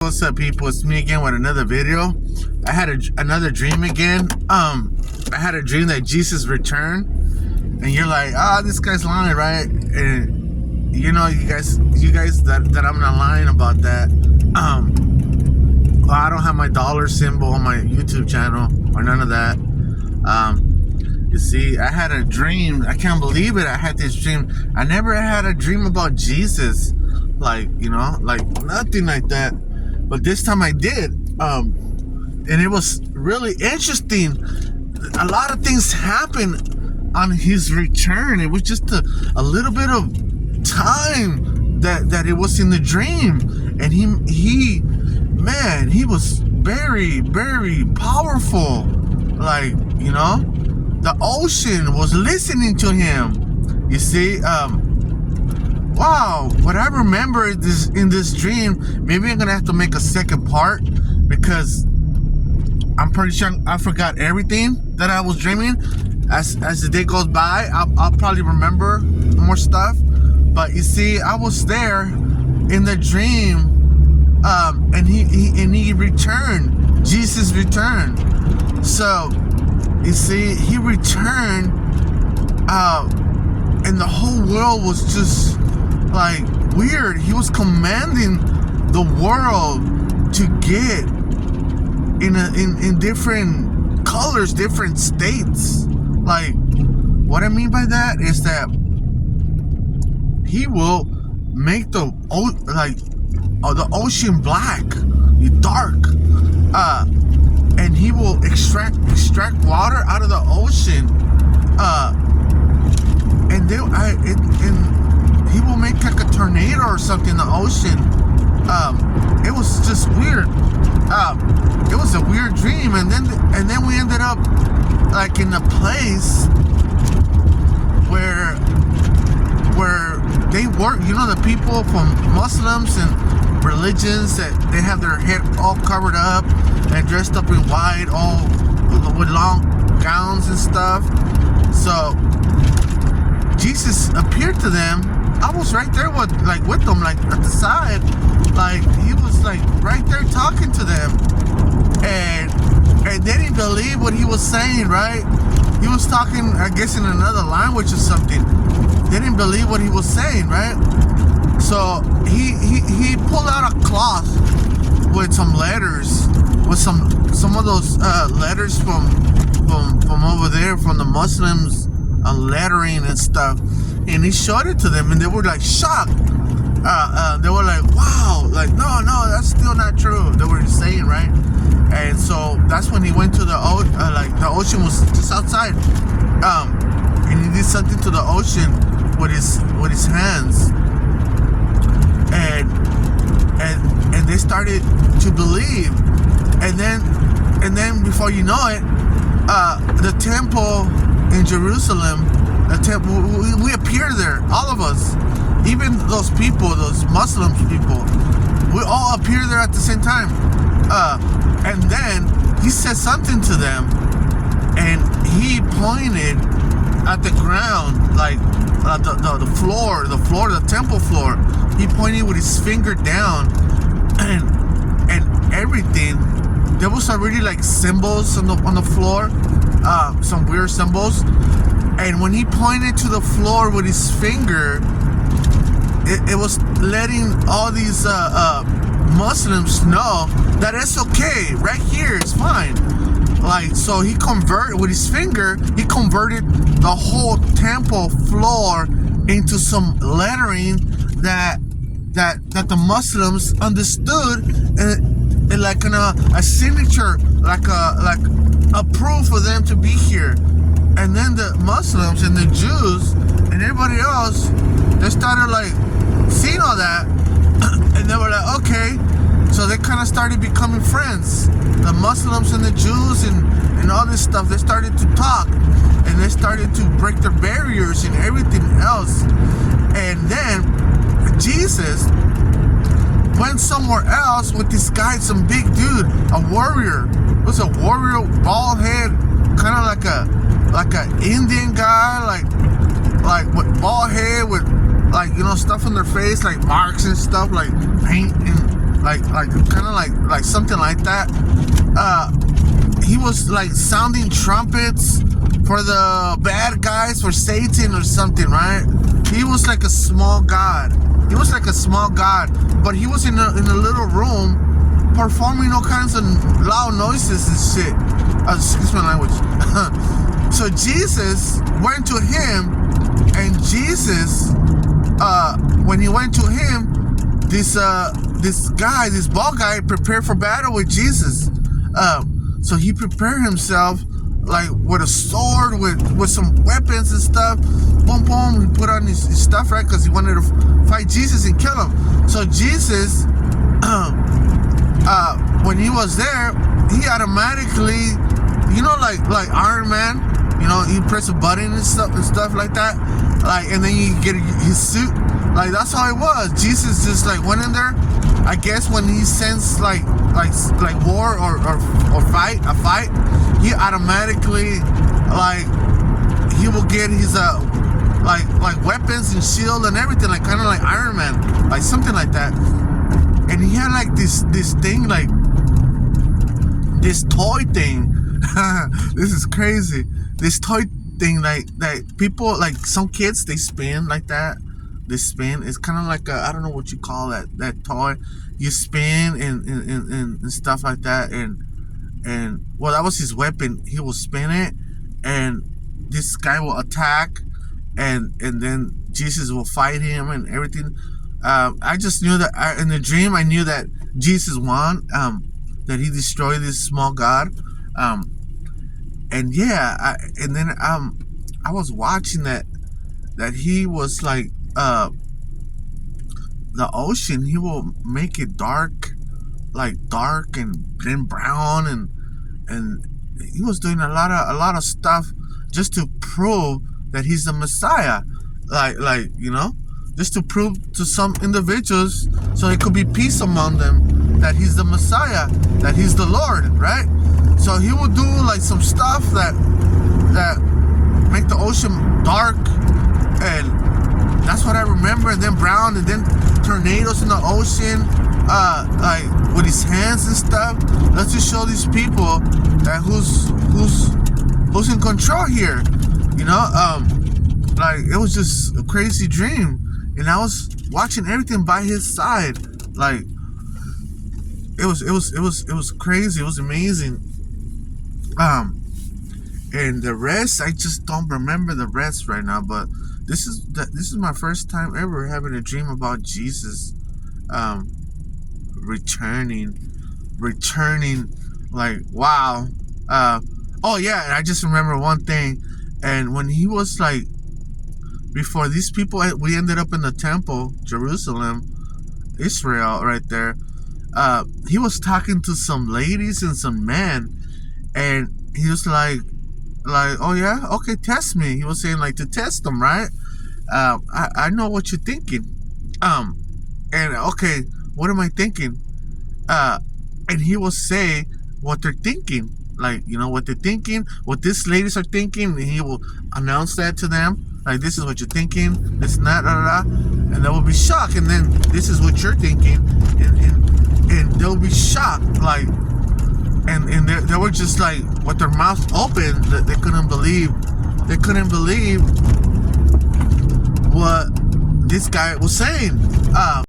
What's up, people? It's me again with another video. I had another dream again. I had a dream that Jesus returned, and you're like, this guy's lying, right? And you know, you guys that I'm not lying about that. Well, I don't have my dollar symbol on my YouTube channel or none of that. You see, I had a dream. I can't believe it. I had this dream. I never had a dream about Jesus, like nothing like that. But this time I did, and it was really interesting. A lot of things happened on his return. It was just a little bit of time that it was in the dream, and he was very, very powerful. Like, the ocean was listening to him. You see, wow, what I remember in this dream, maybe I'm gonna have to make a second part because I'm pretty sure I forgot everything that I was dreaming. As the day goes by, I'll probably remember more stuff. But you see, I was there in the dream, and he returned. Jesus returned. So you see, he returned, and the whole world was just like weird. He was commanding the world to get in different colors, different states. Like, what I mean by that is that he will make the ocean black, dark, and he will extract water out of the ocean, and he will make like a tornado or something in the ocean. It was just weird. It was a weird dream, and then we ended up like in a place where they work. The people from Muslims and religions that they have their hair all covered up and dressed up in white, all with long gowns and stuff. So Jesus appeared to them. I was right there with them, like at the side, like he was like right there talking to them, and they didn't believe what he was saying. Right? He was talking, I guess, in another language or something. They didn't believe what he was saying, right? So he pulled out a cloth with some letters, with some of those letters from over there, from the Muslims, lettering and stuff, and he showed it to them, and they were like shocked. They were like, wow, like no, that's still not true. They were saying, right? And so that's when he went to the ocean was just outside, and he did something to the ocean with his hands, and they started to believe, and then before you know it, the temple in Jerusalem, the temple, we appear there, all of us, even those people, those Muslim people, we all appear there at the same time, and then he said something to them, and he pointed at the ground, like the floor, the temple floor. He pointed with his finger down, and everything. There was already like symbols on the floor, some weird symbols. And when he pointed to the floor with his finger, it was letting all these Muslims know that it's okay. Right here, it's fine. Like, so he converted with his finger. He converted the whole temple floor into some lettering that the Muslims understood, and like a signature, like a proof for them to be here. And then the Muslims and the Jews and everybody else, they started like seeing all that, and they were like, okay. So they kind of started becoming friends. The Muslims and the Jews and all this stuff, they started to talk, and they started to break their barriers and everything else. And then Jesus went somewhere else with this guy, some big dude, a warrior. It was a warrior, bald head, kind of like a Indian guy, like with bald head with stuff on their face, like marks and stuff, like paint and kind of like something like that. He was like sounding trumpets for the bad guys, for Satan or something, right? He was like a small god. He was like a small god, but he was in a little room performing all kinds of loud noises and shit. Excuse my language. So Jesus went to him, and Jesus, when he went to him, this bald guy prepared for battle with Jesus. So he prepared himself like with a sword, with some weapons and stuff. Boom, boom. He put on his stuff, right? Because he wanted to fight Jesus and kill him. So Jesus, when he was there, he automatically, like Iron Man, you press a button and stuff like that, and then you get his suit. Like, that's how it was. Jesus just like went in there. I guess when he sensed like war or fight, he automatically he will get his like weapons and shield and everything, like kind of like Iron Man, like something like that. And he had like this thing, like this toy thing. This is crazy. This toy thing, like people, like some kids, they spin like that. They spin. It's kind of like I don't know what you call that toy. You spin and stuff like that. And well, that was his weapon. He will spin it, and this guy will attack, and then Jesus will fight him and everything. I just knew that in the dream, I knew that Jesus won. That he destroyed this small god. And yeah, I was watching that he was like the ocean. He will make it dark and then brown, and he was doing a lot of stuff just to prove that he's the Messiah, just to prove to some individuals, so it could be peace among them, that he's the Messiah, that he's the Lord, right? So he will do like some stuff that make the ocean dark, and that's what I remember. And then brown, and then tornadoes in the ocean, like with his hands and stuff. Let's just show these people that who's in control here, like it was just a crazy dream, and I was watching everything by his side. Like it was crazy. It was amazing. And the rest, I just don't remember the rest right now. But this is my first time ever having a dream about Jesus, returning. Like, wow. Oh yeah, and I just remember one thing. And when he was like, before these people, we ended up in the temple, Jerusalem, Israel, right there. He was talking to some ladies and some men, and he was like, oh yeah, okay, test me. He was saying like to test them, right? I know what you're thinking. And okay, what am I thinking? And he will say what they're thinking, like, what they're thinking, what these ladies are thinking, and he will announce that to them, like, this is what you're thinking, this and that, and they will be shocked. And then this is what you're thinking, and they'll be shocked, like, and they were just like, with their mouths open, that they couldn't believe what this guy was saying.